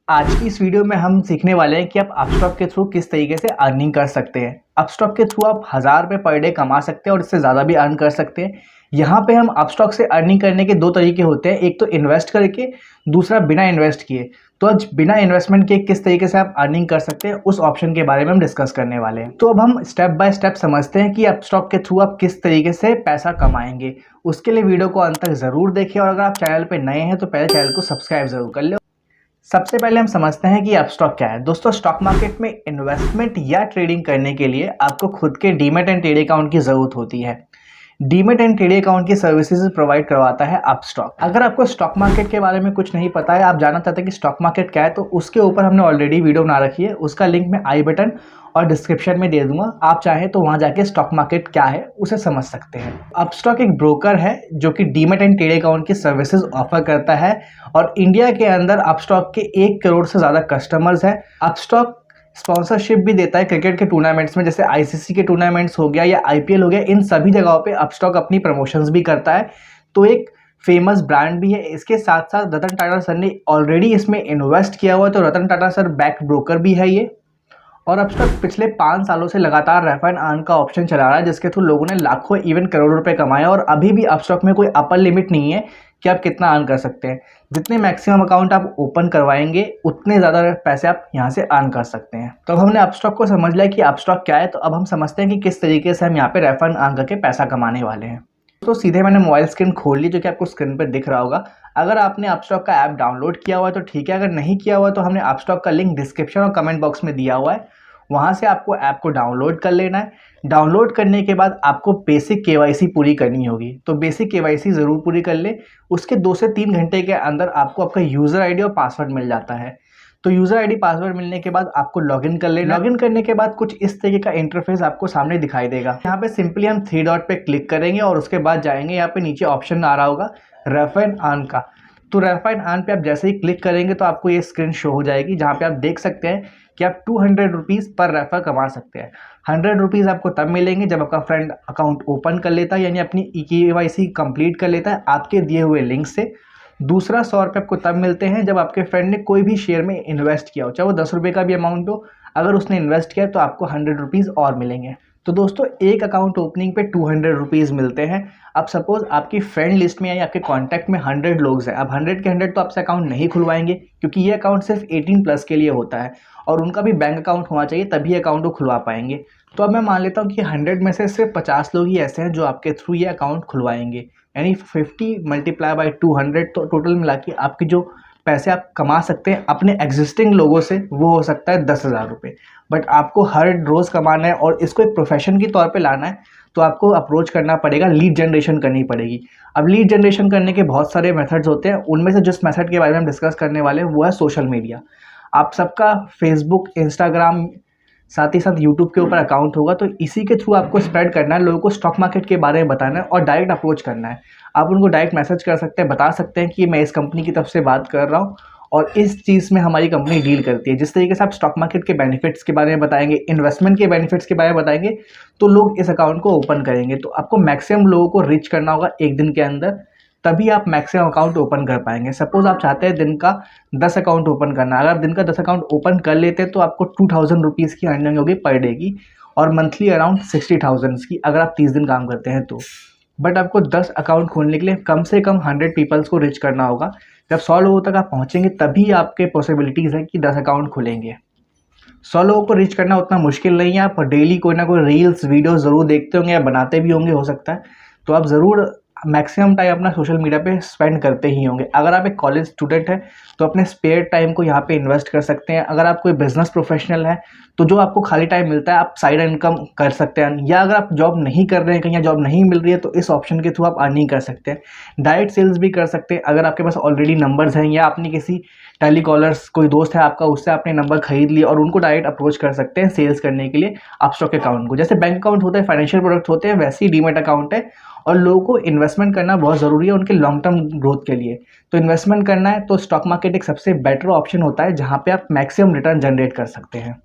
आज की इस वीडियो में हम सीखने वाले हैं कि आप अपस्टॉक के थ्रू किस तरीके से अर्निंग कर सकते हैं। अपस्टॉक के थ्रू आप 1000 रुपये पर डे कमा सकते हैं और इससे ज़्यादा भी अर्न कर सकते हैं। यहाँ पे हम अपस्टॉक से अर्निंग करने के दो तरीके होते हैं, एक तो इन्वेस्ट करके, दूसरा बिना इन्वेस्ट किए। तो आज बिना इन्वेस्टमेंट के किस तरीके से आप अर्निंग कर सकते हैं उस ऑप्शन के बारे में हम डिस्कस करने वाले हैं। तो अब हम स्टेप बाय स्टेप समझते हैं कि अपस्टॉक के थ्रू आप किस तरीके से पैसा कमाएंगे। उसके लिए वीडियो को अंत तक ज़रूर देखें और अगर आप चैनल पर नए हैं तो पहले चैनल को सब्सक्राइब ज़रूर कर लें। सबसे पहले हम समझते हैं कि अपस्टॉक क्या है। दोस्तों, स्टॉक मार्केट में इन्वेस्टमेंट या ट्रेडिंग करने के लिए आपको खुद के डीमैट एंड ट्रेड अकाउंट की ज़रूरत होती है। डीमैट एंड ट्रेड अकाउंट की सर्विसेज प्रोवाइड करवाता है अपस्टॉक। अगर आपको स्टॉक मार्केट के बारे में कुछ नहीं पता है, आप जानना चाहते हैं कि स्टॉक मार्केट क्या है, तो उसके ऊपर हमने ऑलरेडी वीडियो बना रखी है। उसका लिंक मैं आई बटन और डिस्क्रिप्शन में दे दूंगा। आप चाहें तो वहां जाके स्टॉक मार्केट क्या है उसे समझ सकते हैं। अपस्टॉक एक ब्रोकर है जो कि डीमैट एंड ट्रेड अकाउंट की सर्विसेज ऑफर करता है और इंडिया के अंदर अपस्टॉक के 1 करोड़ से ज़्यादा कस्टमर्स हैं। अपस्टॉक स्पॉन्सरशिप भी देता है क्रिकेट के टूर्नामेंट्स में, जैसे आईसीसी के टूर्नामेंट्स हो गया या आईपीएल हो गया। इन सभी जगहों पे अपस्टॉक अपनी प्रमोशंस भी करता है, तो एक फेमस ब्रांड भी है। इसके साथ साथ रतन टाटा सर ने ऑलरेडी इसमें इन्वेस्ट किया हुआ है, तो Ratan Tata sir back broker भी है ये। और अपस्टॉक पिछले 5 सालों से लगातार रेफर एंड अर्न का ऑप्शन चला रहा है, जिसके थ्रू लोगों ने लाखों इवन करोड़ों रुपए कमाए। और अभी भी अपस्टॉक में कोई अपर लिमिट नहीं है कि आप कितना अर्न कर सकते हैं। जितने मैक्सिमम अकाउंट आप ओपन करवाएंगे उतने ज़्यादा पैसे आप यहाँ से अर्न कर सकते हैं। तो अब हमने अपस्टॉक को समझ लिया कि अपस्टॉक क्या है, तो अब हम समझते हैं कि किस तरीके से हम यहाँ पे रेफर एंड अर्न करके पैसा कमाने वाले हैं। तो सीधे मैंने मोबाइल स्क्रीन खोल ली, जो कि आपको स्क्रीन पर दिख रहा होगा। अगर आपने अपस्टॉक का ऐप डाउनलोड किया हुआ है तो ठीक है, अगर नहीं किया हुआ है तो हमने अपस्टॉक का लिंक डिस्क्रिप्शन और कमेंट बॉक्स में दिया हुआ है, वहाँ से आपको ऐप को डाउनलोड कर लेना है। डाउनलोड करने के बाद आपको बेसिक केवाईसी पूरी करनी होगी, तो बेसिक केवाईसी ज़रूर पूरी कर ले। उसके 2 से 3 घंटे के अंदर आपको आपका यूज़र आईडी और पासवर्ड मिल जाता है। तो यूज़र आईडी पासवर्ड मिलने के बाद आपको लॉगिन कर लेना। लॉगिन करने के बाद कुछ इस तरीके का इंटरफेस आपको सामने दिखाई देगा। यहाँ पे सिंपली हम 3 डॉट पे क्लिक करेंगे और उसके बाद जाएंगे, यहाँ पे नीचे ऑप्शन आ रहा होगा रेफर एंड अर्न का। तो रेफर एंड अर्न पे आप जैसे ही क्लिक करेंगे तो आपको ये स्क्रीन शो हो जाएगी, जहाँ पे आप देख सकते हैं कि आप 200 रुपीज़ पर रेफर कमा सकते हैं। 100 रुपीज़ आपको तब मिलेंगे जब आपका फ्रेंड अकाउंट ओपन कर लेता है, यानी अपनी केवाईसी कंप्लीट कर लेता है आपके दिए हुए लिंक से। दूसरा 100 रुपये आपको तब मिलते हैं जब आपके फ्रेंड ने कोई भी शेयर में इन्वेस्ट किया हो, चाहे वो 10 रुपये का भी अमाउंट हो। अगर उसने इन्वेस्ट किया तो आपको 100 रुपीज़ और मिलेंगे। तो दोस्तों, एक अकाउंट ओपनिंग पे 200 रुपीज़ मिलते हैं। अब सपोज़ आपकी फ्रेंड लिस्ट में या आपके कॉन्टैक्ट में 100 लोग हैं। अब 100 के 100 तो आपसे अकाउंट नहीं खुलवाएंगे, क्योंकि ये अकाउंट सिर्फ 18+ के लिए होता है और उनका भी बैंक अकाउंट होना चाहिए, तभी अकाउंट वो खुलवा पाएंगे। तो अब मैं मान लेता हूँ कि 100 में से सिर्फ 50 लोग ही ऐसे हैं जो आपके थ्रू ये अकाउंट खुलवाएंगे, यानी 50 × 200, तो टोटल मिला के आपकी जो पैसे आप कमा सकते हैं अपने एग्जिस्टिंग लोगों से, वो हो सकता है 10,000 रुपये। बट आपको हर रोज़ कमाना है और इसको एक प्रोफेशन की तौर पे लाना है, तो आपको अप्रोच करना पड़ेगा, लीड जनरेशन करनी पड़ेगी। अब लीड जनरेशन करने के बहुत सारे मेथड्स होते हैं, उनमें से जिस मेथड के बारे में हम डिस्कस करने वाले हैं वो है सोशल मीडिया। आप सबका फेसबुक, इंस्टाग्राम, साथ ही साथ यूट्यूब के ऊपर अकाउंट होगा, तो इसी के थ्रू आपको स्प्रेड करना है, लोगों को स्टॉक मार्केट के बारे में बताना है और डायरेक्ट अप्रोच करना है। आप उनको डायरेक्ट मैसेज कर सकते हैं, बता सकते हैं कि मैं इस कंपनी की तरफ से बात कर रहा हूँ और इस चीज़ में हमारी कंपनी डील करती है। जिस तरीके से आप स्टॉक मार्केट के बेनिफिट्स के बारे में बताएंगे, इन्वेस्टमेंट के बेनिफिट्स के बारे में बताएंगे, तो लोग इस अकाउंट को ओपन करेंगे। तो आपको मैक्सिमम लोगों को रीच करना होगा एक दिन के अंदर, तभी आप मैक्सिमम अकाउंट ओपन कर पाएंगे। सपोज आप चाहते हैं दिन का 10 अकाउंट ओपन करना, अगर दिन का 10 अकाउंट ओपन कर लेते हैं तो आपको 2000 रुपीज़ की अर्निंग होगी पर डे की, और मंथली अराउंड 60,000 की अगर आप 30 दिन काम करते हैं तो। बट आपको 10 अकाउंट खोलने के लिए कम से कम 100 पीपल्स को रीच करना होगा। जब 100 लोगों तक आप पहुँचेंगे तभी आपके पॉसिबिलिटीज़ है कि 10 अकाउंट खुलेंगे। 100 लोगों को रीच करना उतना मुश्किल नहीं है। आप डेली कोई ना कोई रील्स वीडियो ज़रूर देखते होंगे या बनाते भी होंगे, हो सकता है, तो आप ज़रूर मैक्सिमम टाइम अपना सोशल मीडिया पे स्पेंड करते ही होंगे। अगर आप एक कॉलेज स्टूडेंट हैं तो अपने स्पेयर टाइम को यहाँ पे इन्वेस्ट कर सकते हैं। अगर आप कोई बिजनेस प्रोफेशनल है तो जो आपको खाली टाइम मिलता है आप साइड इनकम कर सकते हैं, या अगर आप जॉब नहीं कर रहे हैं, कहीं जॉब नहीं मिल रही है, तो इस ऑप्शन के थ्रू आप अर्निंग कर सकते हैं। डायरेक्ट सेल्स भी कर सकते हैं, अगर आपके पास ऑलरेडी नंबर्स हैं या आपने किसी टेलीकॉलर्स, कोई दोस्त है आपका, उससे आपने नंबर खरीद लिया और उनको डायरेक्ट अप्रोच कर सकते हैं सेल्स करने के लिए अपस्टॉक अकाउंट को। जैसे बैंक अकाउंट होता है, फाइनेंशियल प्रोडक्ट होते हैं, वैसे ही डीमैट अकाउंट है। और लोगों को इन्वेस्टमेंट करना बहुत ज़रूरी है उनके लॉन्ग टर्म ग्रोथ के लिए। तो इन्वेस्टमेंट करना है तो स्टॉक मार्केट एक सबसे बेटर ऑप्शन होता है, जहाँ पे आप मैक्सिमम रिटर्न जनरेट कर सकते हैं।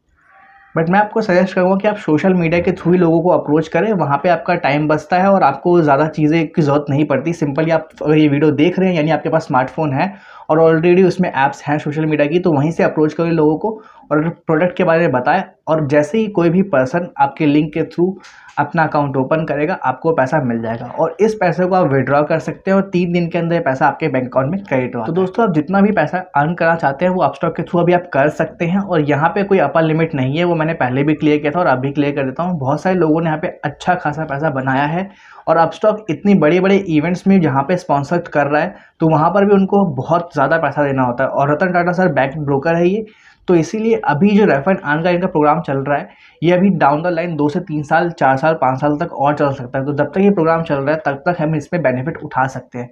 बट मैं आपको सजेस्ट करूँगा कि आप सोशल मीडिया के थ्रू ही लोगों को अप्रोच करें, वहाँ पे आपका टाइम बचता है और आपको ज़्यादा चीज़ें की ज़रूरत नहीं पड़ती। सिंपली आप अगर ये वीडियो देख रहे हैं, यानी आपके पास स्मार्टफोन है और ऑलरेडी उसमें ऐप्स हैं सोशल मीडिया की, तो वहीं से अप्रोच करें लोगों को और प्रोडक्ट के बारे में बताएं। और जैसे ही कोई भी पर्सन आपके लिंक के थ्रू अपना अकाउंट ओपन करेगा, आपको पैसा मिल जाएगा और इस पैसे को आप विड्रॉ कर सकते हैं और 3 दिन के अंदर ये पैसा आपके बैंक अकाउंट में क्रेडिट होगा। तो दोस्तों, आप जितना भी पैसा अर्न करना चाहते हैं वो अपस्टॉक के थ्रू अभी आप कर सकते हैं और यहाँ पे कोई अपर लिमिट नहीं है। वो मैंने पहले भी क्लियर किया था और अभी क्लियर कर देता हूँ। बहुत सारे लोगों ने यहाँ पे अच्छा खासा पैसा बनाया है और अपस्टॉक इतनी बड़े बड़े इवेंट्स में जहाँ पे स्पॉन्सर कर रहा है, तो वहाँ पर भी उनको बहुत ज़्यादा पैसा देना होता है और Ratan Tata sir back broker है ये। तो इसीलिए अभी जो रेफर एंड अर्न का इनका प्रोग्राम चल रहा है, ये अभी डाउन द लाइन 2 से 3 साल, 4 साल, 5 साल तक और चल सकता है। तो जब तक ये प्रोग्राम चल रहा है तब तक हम इसमें बेनिफिट उठा सकते हैं।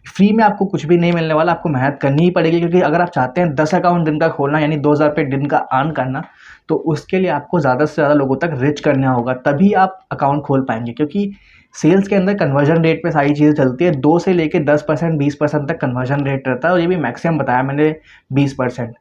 फ्री में आपको कुछ भी नहीं मिलने वाला, आपको मेहनत करनी ही पड़ेगी, क्योंकि अगर आप चाहते हैं 10 अकाउंट दिन का खोलना यानी 2000 रुपये दिन का अर्न करना, तो उसके लिए आपको ज़्यादा से ज़्यादा लोगों तक रिच करना होगा, तभी आप अकाउंट खोल पाएंगे। क्योंकि सेल्स के अंदर कन्वर्जन रेट पे सारी चीज़ें चलती है। 2 से लेके 10%, 20% तक कन्वर्जन रेट रहता है और ये भी मैक्सिमम बताया मैंने 20%।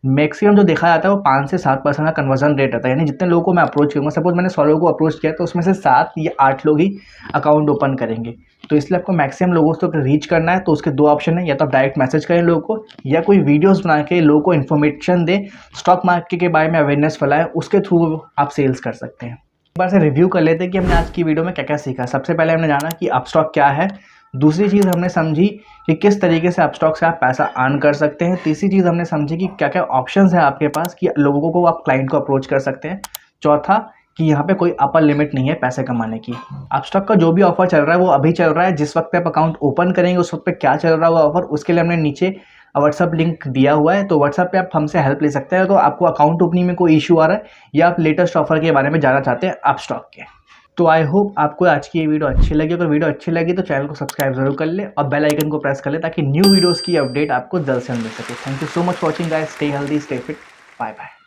मैक्सिमम जो देखा जाता है वो 5 से 7% का कन्वर्जन रेट रहता है। यानी जितने लोगों को मैं अप्रोच करूँगा, सपोज मैंने 100 लोगों को अप्रोच किया तो उसमें से 7 या 8 लोग ही अकाउंट ओपन करेंगे। तो इसलिए आपको मैक्सिमम लोगों तक रीच करना है। तो उसके 2 ऑप्शन है, या तो आप डायरेक्ट मैसेज करें लोगों को, या कोई वीडियोस बना के लोगों को इन्फॉर्मेशन दे, स्टॉक मार्केट के बारे में अवेयरनेस फैलाए, उसके थ्रू आप सेल्स कर सकते हैं। एक बार से रिव्यू कर लेते हैं कि हमने आज की वीडियो में क्या क्या सीखा। सबसे पहले हमने जाना कि अपस्टॉक क्या है। दूसरी चीज़ हमने समझी कि किस तरीके से अपस्टॉक से आप पैसा अर्न कर सकते हैं। तीसरी चीज़ हमने समझी कि क्या क्या ऑप्शंस है आपके पास कि लोगों को आप क्लाइंट को अप्रोच कर सकते हैं। चौथा कि यहाँ पे कोई अपर लिमिट नहीं है पैसे कमाने की। अपस्टॉक का जो भी ऑफर चल रहा है वो अभी चल रहा है। जिस वक्त पे आप अकाउंट ओपन करेंगे उस वक्त पे क्या चल रहा है वो ऑफर, उसके लिए हमने नीचे व्हाट्सअप लिंक दिया हुआ है। तो व्हाट्सअप पे आप हमसे हेल्प ले सकते हैं अगर आपको अकाउंट ओपनिंग में कोई इशू आ रहा है या आप लेटेस्ट ऑफर के बारे में जानना चाहते हैं अपस्टॉक के। तो आई होप आपको आज की ये वीडियो अच्छी लगी। अगर वीडियो अच्छी लगी तो चैनल को सब्सक्राइब जरूर कर ले और बेल आइकन को प्रेस कर ले ताकि न्यू वीडियोस की अपडेट आपको जल्द से जल्द मिल सके। Thank you so much for watching guys. Stay healthy, stay fit, bye bye.